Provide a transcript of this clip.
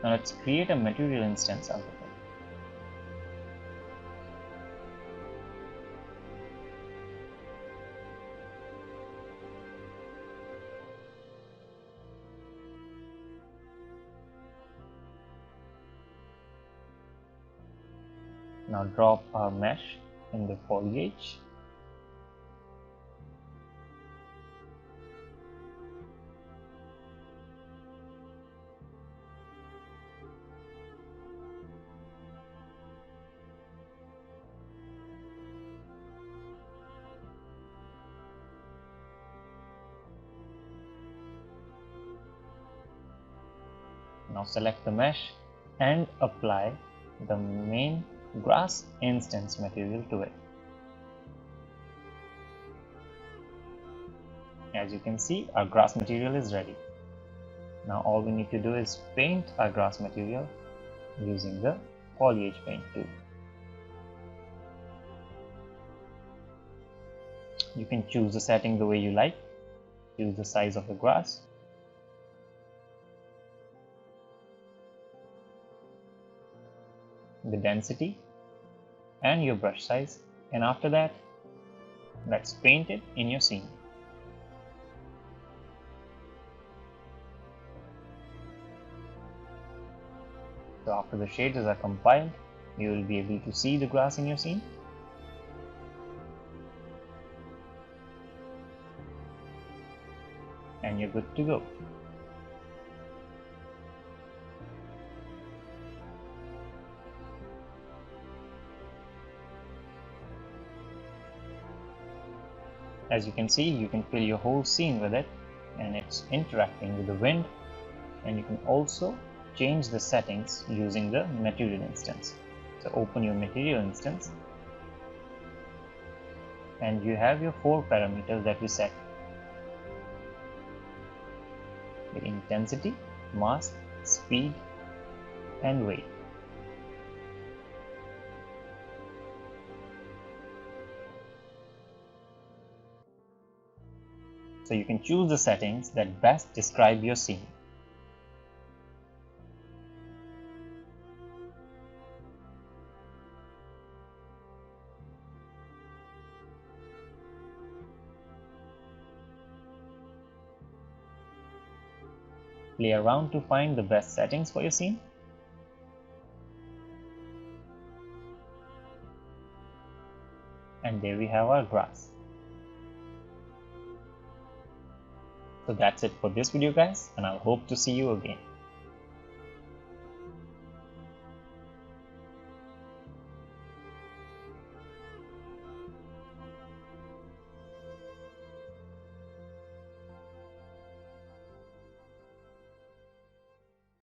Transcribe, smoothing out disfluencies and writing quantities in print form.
Now let's create a material instance out of it. Now drop our mesh in the foliage. Now select the mesh and apply the main grass instance material to it. As you can see, our grass material is ready. Now all we need to do is paint our grass material using the foliage paint tool. You can choose the setting the way you like. Choose the size of the grass. The density and your brush size, and after that let's paint it in your scene. So after the shades are compiled, you will be able to see the grass in your scene. And you're good to go. As you can see, you can fill your whole scene with it, and it's interacting with the wind. And you can also change the settings using the material instance. So open your material instance, and you have your 4 parameters that we set: the intensity, mask, speed, and weight. So you can choose the settings that best describe your scene. Play around to find the best settings for your scene. And there we have our grass. So that's it for this video guys, and I hope to see you again.